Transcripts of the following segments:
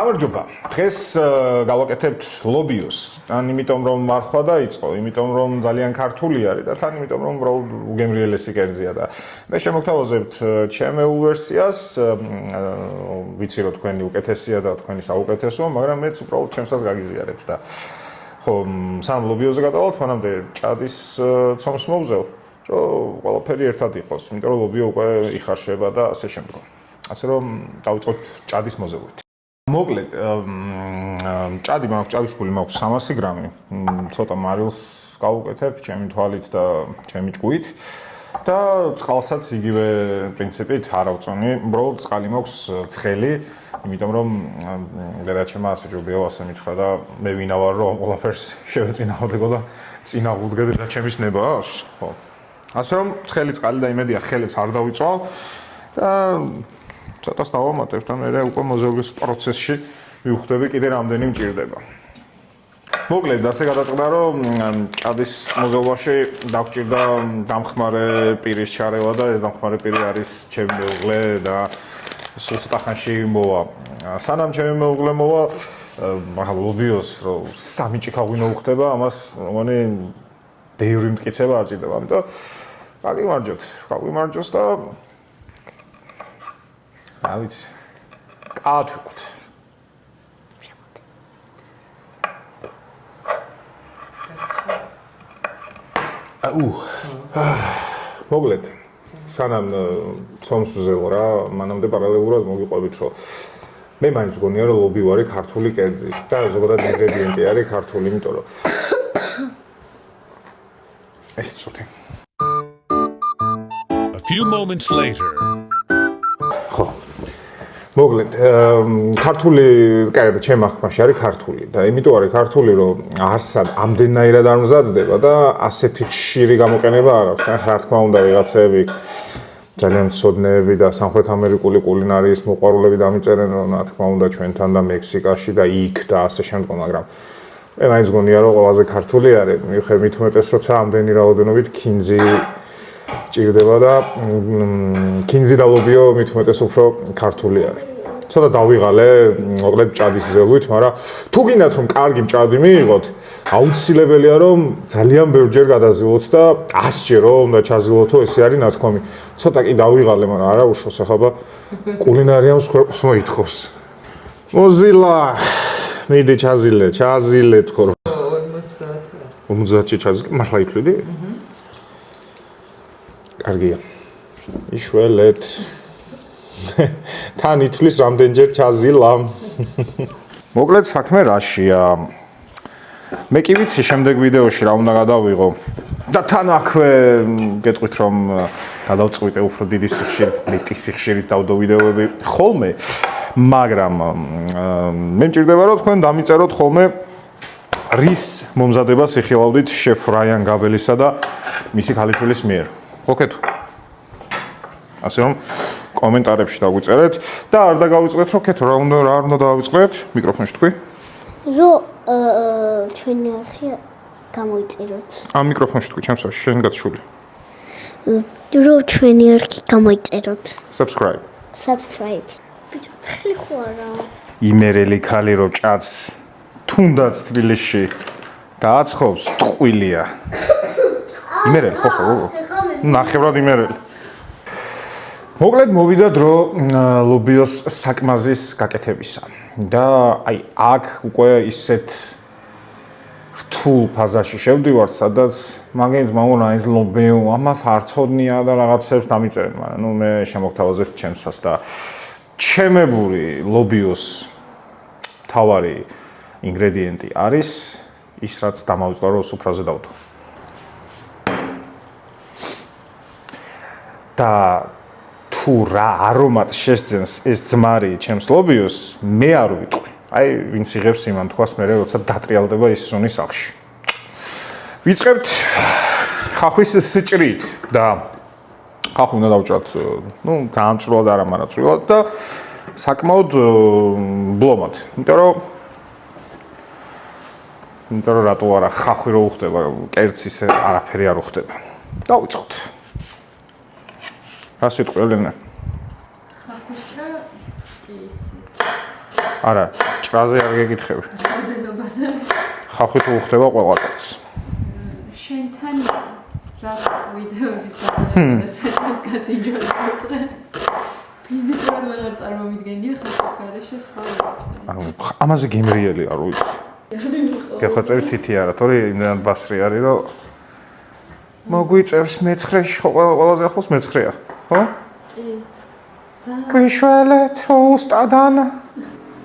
გამარჯობა. დღეს გავაკეთებთ ლობიოს. ან იმიტომ რომ მარხვა დაიწყო, იმიტომ რომ ძალიან ქართული არის და თან იმიტომ რომ უგემრიელესი კერძია და მე შემოგთავაზებთ ჩემეულ ვერსიას, ვიცი რომ თქვენი უკეთესია და თქვენი საუკეთესოა, მაგრამ მეც უბრალოდ ჩემსაც გაგიზიარებთ და ხო, სამ ლობიოზე გადავალთ, მანამდე ჭადის ცომს მოვზევ, რომ ყველაფერი ერთად იყოს, იმიტომ რომ ლობიო უკვე იხარშება და ასე შემდგომ. ასე რომ დავიწყოთ ჭადის მოზევლით. მოკლედ, ჭადი მაქვს, ჭადის ფული მაქვს 300 გრამი. ცოტა მარილს გავუკეთებ ჩემი თვალით და ჩემი ჭკუით და წყალსაც იგივე პრინციპით არ ავწონი. უბრალოდ წყალი მაქვს ცხელი, იმიტომ რომ დედაჩემმა ასე ჯობია, ასე მითხრა და მე ვინა ვარ რომ ყველაფერს შევეწინააღმდეგო და წინააღმდეგო და ჩემის ნებას. ხო. ასე რომ ცხელი წყალი და იმედია ხელებს არ დავიწვალ და ცოტას დავამატებ და მე უკვე მოზევის პროცესში მივხვდები კიდე რამდენი მჭირდება. მოკლედ, ასე გადაწყდა რომ ჭადის მოზევაში დაგჭირდა დამხმარე პირის ჩარევა და ეს დამხმარე პირი არის ჩემი მეუღლე და სულ ცოტა ხანში მოვა. სანამ ჩემი მეუღლე მოვა, მაგრამ ლობიოს რომ სამი ჭიქაღვინო უხდება, ამას მგონი ბევრი მტკიცება არ ჭირდება, ამიტომ გავიმარჯოთ და რა ვიცი, კაათ ვიყოთ. მოკლედ, სანამ ცომს ვზევ რა, მანამდე პარალელურად მოგიყვებით, რომ მე მაინც მგონია, რომ ლობი ვარი ქართული კერძი და ზოგადად ინგრედიენტი არის ქართული, იმიტომ რომ ეს წუთი. A few moments later. ხო. მოკლედ, ქართული, კაი, ჩემ ახმაში არის ქართული და იმიტომ არის ქართული, რომ არსად ამდენნაირად არ მზადდება და ასეთი ხშირი გამოყენება არ აქვს. რა თქმა უნდა, ვიღაცები ძალიან მცოდნეები და სამხრეთ ამერიკული კულინარიის მოყვარულები დამიწერენ, რომ რა თქმა უნდა ჩვენთან და მექსიკაში და იქ და ასე შემდგომ, მაგრამ მე მაინც მგონია, რომ ყველაზე ქართული არის, მიუხედავად მით უმეტეს, როცა ამდენი რაოდენობით ქინძი ჭირდება და ქინძი და ლობიო მით უმეტეს უფრო ქართული არის. ცოტა დავიღალე, მოკლედ ჭადის ზელვით, მაგრამ თუ გინდათ რომ კარგი ჭადი მიიღოთ, აუცილებელია რომ ძალიან ბევრჯერ გადაზილოთ და 100-ჯერ რომ უნდა ჩაზილოთო, ესე არის ნათქვამი. ცოტა კი დავიღალე, მაგრამ არა უშავს, ახლა კულინარიამს ქვეყს მოითხოვს. მოზილა, მიდი ჩაზილე თქო. 50-ში ჩაზილე, მართლა ითვლიდი? კარგია. იშველეთ. თან ითვლის რამდენჯერ ჩაზილა. მოკლედ საქმე რაშია. მე კი ვიცი შემდეგ ვიდეოში რა უნდა გადავიღო. და თან აქვე გეტყვით რომ გადავწყვიტე უფრო დიდი სიხშირით, მეტი სიხშირით დავდო ვიდეოები ხოლმე, მაგრამ მე მჭირდება რომ თქვენ დამიწეროთ ხოლმე რის მომზადებას იხილავდით შეფ რაიან გაბელისა და მისი ქალიშვილის მიერ. გოგეთ. ასე რომ კომენტარებში დაგვიწერეთ და არ დაგავიწყდეთ რომ კეთო რა უნდა დავიწყდეთ მიკროფონში თქვი? რომ ჩვენი არხი გამოიწეროთ. ამ მიკროფონში თქვი ჩემს შენ გაცშული. რომ ჩვენი არხი გამოიწეროთ. Subscribe. ბიჭო, ცხელი ხო არა? იმერელი ქალი რო ჭაც თუნდაც თბილისში დააცხობს ტყუილია. იმერელი ხო გოგო? ნახევრად იმერელი. მოკლედ მოვიდა დრო ლობიოს საკმაზის გაკეთებისა და აი აქ უკვე ისეთ რთულ ფაზაში შევდივართ, სადაც მაგენს მაგონა ის ლობიო ამას არ ცოდნია და რაღაცებს დამიწერენ, მაგრამ ნუ მე შემოგთავაზებთ ჩემსას და ჩემებური ლობიოს თავარი ინგრედიენტი არის ის, რაც დამავიწყდა რომ სუფრაზე დავდო. და თუ რა არომატ შესძენს ეს ძმარი ჩემს ლობიოს, მე არ ვიტყვი. აი, ვინც იღებს იმან თქვას მე როცა დატრიალდება ის სუნი სახში. ვიწყებთ ხახვის სჭრით და ხახვი უნდა დავჭრათ, ნუ ძალიან წვრილად არა, მაგრამ წვრილად და საკმაოდ ბლომად. იმიტომ რომ რატო არა ხახვი რო უხდება, კერძს ისე არაფერი არ უხდება. დავიწყოთ. რა სიტყვი ელენე? ხახუშა იცი. არა. ჭრაზე არ გეკითხები. რაოდენობაზე. ხალხი თუ უხდება ყველაფერს. შენთან რაც ვიდეოების გადაღებასაც გასინჯოთ მოწყე. ფიზიკურად ვეღარ წარმომიდგენია ხალხის გარეშე სხვა. ანუ ამაზე გემრიელი არ ვიცი. გეხოცები თითი არა, თორე იმდან ბასრი არის, რომ მოგვიწევს მეცხრეში, ყველაზე ახლოს მეცხრეა, ხო? გვიშველეთ უსტადან.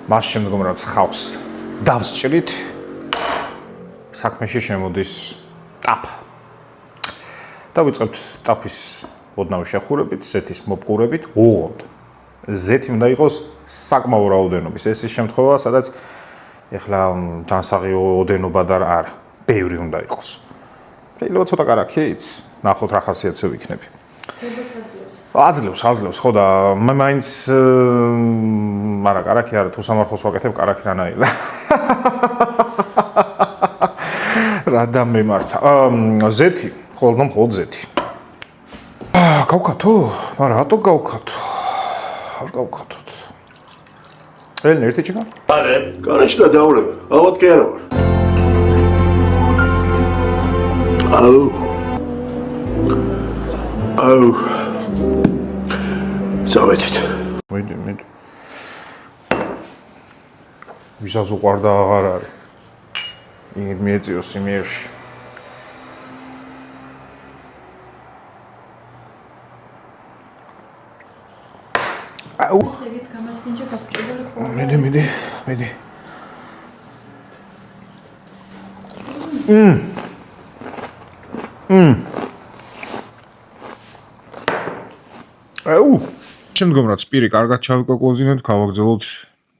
მას შემდგომ რაც ხავს დავსჭრით, საქმეში შემოდის ტაფ. დავიწყებთ ტაფის ოდნავ შეხურებით, ზეთის მოპყურებით, უღოთ. ზეთი უნდა იყოს საკმაო რაოდენობის. ეს ის შემთხვევა, სადაც ეხლა ჯანსაღი ოდენობა და არა, ბევრი უნდა იყოს. შეიძლება ცოტა კარაქიც, ნახოთ რა ხასიათზე ვიქნები. აძლევს, ხო და მე მაინც არა კარაქი არა, თუ სამარხოს ვაკეთებ კარაქი რანაირად. რა დამემართა. ზეთი, მხოლოდ ზეთი. გავკათო? მაგრამ რატო გავკათო? არ გავკათოთ. ელენ ერთი ჩიქა? არა, კარაში და დავრებ. ალბათ კი არა ვარ. აუ. ზავეთით. მიდი. ვისაც უყარდა აღარ არის. იმით მიეწიოს იმიერში. აუ. ეგეც გამასინჯა გაგჭირებული ხო? მიდი. აუ. შემდგომ რაც პირი კარგად ჩავიკოკოზინოთ, გავაგრძელოთ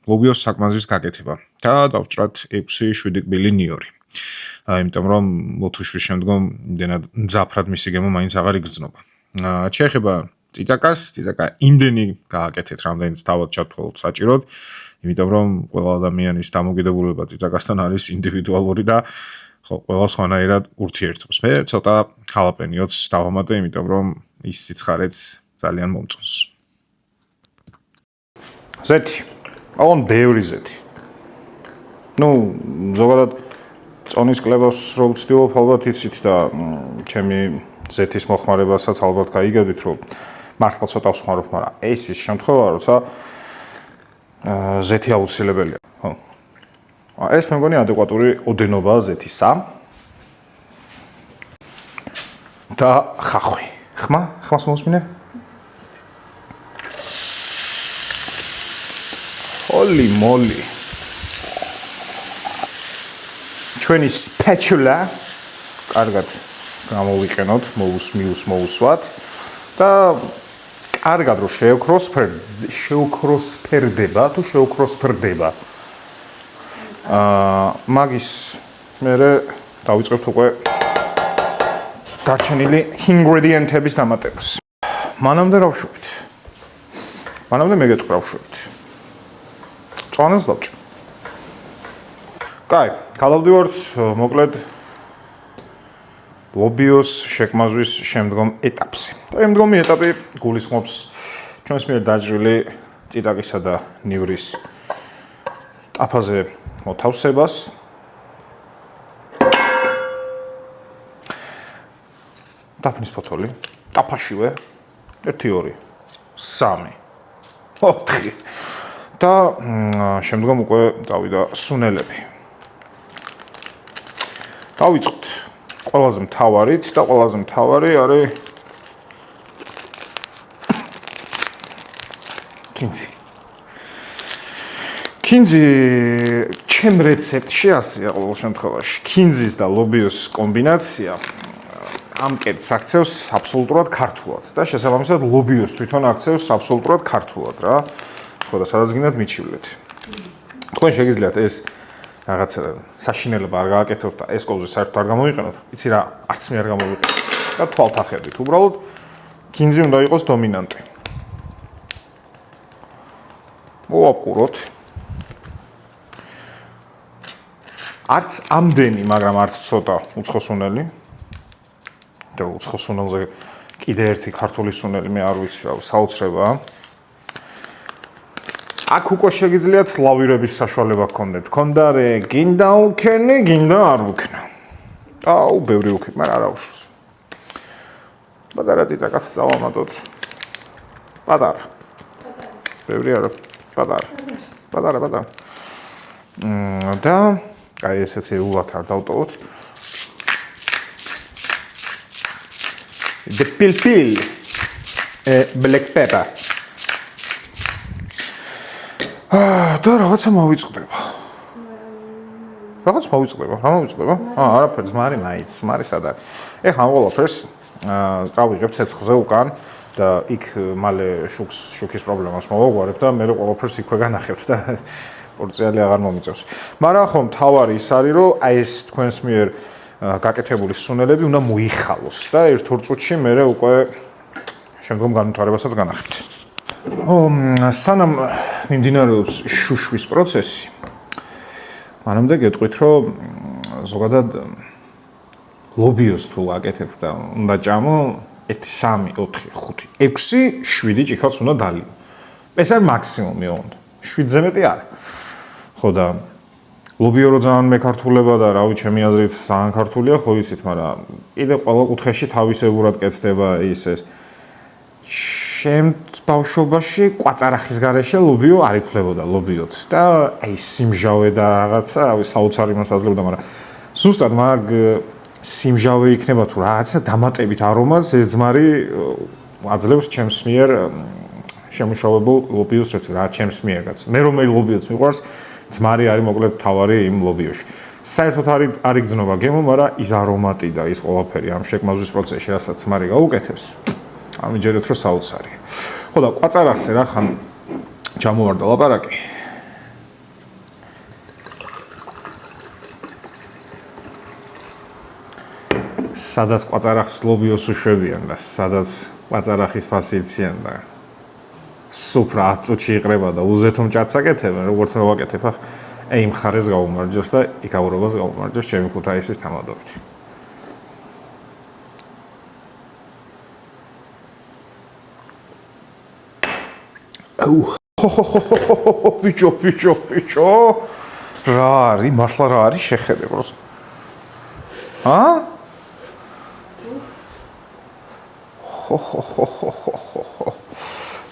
ლობიოს საკმაზის გაკეთება და დავჭრათ 6-7 კბილი ნიორი. იმიტომ რომ მოთუშვის შემდგომ იმდენად მძაფრად მისი გემო მაინც აღარ იგრძნობა. შეეხება წიწაკა იმდენი გააკეთეთ, რამდენიც თავად ჩათვალოთ საჭიროდ, იმიტომ რომ ყველა ადამიანის დამოკიდებულება წიწაკასთან არის ინდივიდუალური და ხო, ყველა სხვანაირად ურთიერთობს. მე ცოტა ხალაპენიოც დავამატე, იმიტომ რომ ის სიცხარეც ძალიან მომწონს. ზეთი. აონ ბევრი ზეთი. ზოგადად წონის კლებას რო ვცდილობ, ალბათ იცით და ჩემი ზეთის მოხმარებასაც ალბათ გაიგებდით, რომ მართლა ცოტა ვსხმარობ, მაგრამ ეს ის შემთხვევა, როცა ზეთი აუცილებელია, ხო. ეს მე მგონი ადეკვატური ოდენობაა ზეთისა. და ხახვი. ხმას მოსმინე? Holy moly. ჩვენი spatula კარგად გამოვიყენოთ, მოусვათ და კარგად რომ შეუქროსფერდება, თუ შეუქროსფერდება. მაგის მერე დავიწყებთ უკვე დარჩენილი ინგრედიენტების დამატებას. მანამდე რა ვშვებით? მანამდე მეგეთყვა ვშვებით. წვანელს დავჭრ. კაი, გავავდივართ მოკლედ ლობიოს შეკმაზვის შემდგომ ეტაპზე. და შემდგომი ეტაპი გულისხმობს ჩვენს მიერ დაჭრილი წიწაკისა და ნივრის ტაფაზე მოთავსებას. დაფნის ფოთოლი, ტაფაშივე 1 2 3 4 და შემდგომ უკვე დავიდა სუნელები. დავიწყოთ ყველაზე მთავარით და ყველაზე მთავარი არის კინძი ჩემ რეცეპტში ასეა ყოველ შემთხვევაში. კინძის და ლობიოს კომბინაცია ამ კერძს აქცევს აბსოლუტურად ქართულად და შესაბამისად ლობიოს თვითონ აქცევს აბსოლუტურად ქართულად რა. ხო და სადაც გინდათ მიჩივლეთ. თქვენ შეგიძლიათ ეს რაღაცა საშინელება არ გააკეთოთ და ეს კოვზე საერთოდ არ გამოიყენოთ. იცი რა, არც მე არ გამოვიყენებ. და თვალთახედით, უბრალოდ კინძი უნდა იყოს დომინანტი. მოვაპყუროთ. არც ამდენი, მაგრამ არც ცოტა უცხოსუნელი. და უცხოსუნელზე კიდე ერთი ქართული სუნელი მე არ ვიცი რა, საოცრებაა. აქ უკვე შეგიძლიათ ლავირების საშუალება გქონდეთ. გქონდა რე, გინდა უქენი, გინდა არ უქნა. აუ, ბევრი უქნით, მაგრამ არ აუშვს. პატარა წიწაკას წავამატოთ. პატარა. ბევრი არა, პატარა. და აი ესეც ეულად არ დავტოვოთ. The pil black pepper. და რაღაცა მოვიწყდება. რა მოვიწყდება? არაფერ, ძმარი მაიც, ძმარი სად არის? ეხლა ამ ყველაფერს წავიღებ ცეცხლზე უკან და იქ მალე შუქის პრობლემას მოვაგვარებ და მე ყველაფერს იქვე განახებთ და პორციალი აღარ მომიწევს. მაგრამ ხო, თავარი ის არის, რომ აი ეს თქვენს მიერ გაკეთებული სუნელები უნდა მოიხალოს და ერთ-ორ წუთში მე უკვე შემდგომ განვითარებასაც განახებთ. სანამ მიმდინარეობს შუშვის პროცესი, მანამდე გეტყვით, რომ ზოგადად ლობიოს თუ აკეთებ და უნდა ჭამო 1 3 4 5 6 7 ჭიქავს უნდა დალიო. ეს არის მაქსიმუმი ოღონდ. 7-ზე მეტი არა. ხო და ლობიო რო ძალიან მეკართულება და რავი, ჩემი აზრით ძალიან ქართულია, ხო იცით, მაგრამ კიდე ყველა კუთხეში თავისებურად კეთდება ეს. ჩემ ბავშვობაში კვაწარახის გარეშე ლობიო არ ითვლებოდა ლობიოთ და აი სიმჟავე და რაღაცა, რავი, საოცარი მას აძლევდა, მაგრამ ზუსტად მაგ სიმჟავე იქნება თუ რაღაცა დამატებით არომას ეს ძმარი აძლევს ჩემს მიერ შემუშავებულ ლობიოს რეცეპტს, რა ჩემს მიერაც. მე რომელი ლობიოც მიყვარს, ძმარი არის მოკლედ თავარი იმ ლობიოში. საერთოდ არ იგრძნობა გემო, მაგრამ ის არომატი და ის ყველაფერი ამ შეკმავზის პროცესში, რასაც ძმარი გაუკეთებს, ამიჯერეთ რომ საოცარია. ხო და კვაწარახზე რა ხან ჩამოვარდა ლაპარაკი. სადაც კვაწარახს ლობიოს უშვებიან და სადაც კვაწარახის ფასი იციან და სუფრა 10 წუთში იყრება და უზეთო მჭადს აკეთებენ, როგორც მე ვაკეთებ, აი მხარეს გაუმარჯოს და იკავურობას გაუმარჯოს ჩემი ქუთაისის თამადობით. ბიჭო. რა არის, მართლა რა არის შეხედებას?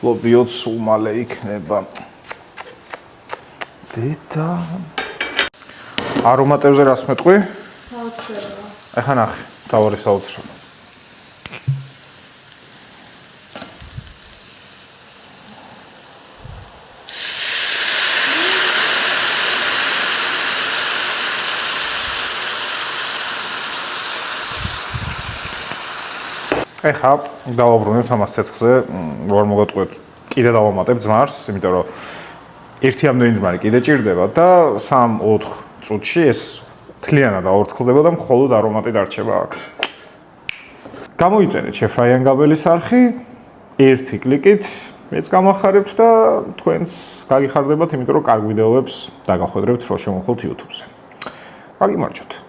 ლობიოც სულ მალე იქნება. დედა. არომატებზე რას მეტყვი? საოცრება. ეხლა ნახე, თავარი საოცრება. ეხლა დავაბრუნებთ ამას ცეცხლზე, რომ არ მოგატყუეთ, კიდე დავამატებ ძმარს, იმიტომ რომ ერთი ამდენი ძმარი კიდე ჭირდება და 3-4 წუთში ეს თლიანად აორთქლდება და მხოლოდ არომატი დარჩება აქ. გამოიწერეთ შეფრაიანგაბელის არხი, ერთი კლიკით მეც გამახარებთ და თქვენს გაგიხარდებათ, იმიტომ რომ კარგ ვიდეოებს დაგახვედრებთ, რო შემოხვალთ YouTube-ზე. გაგიმარჯოთ.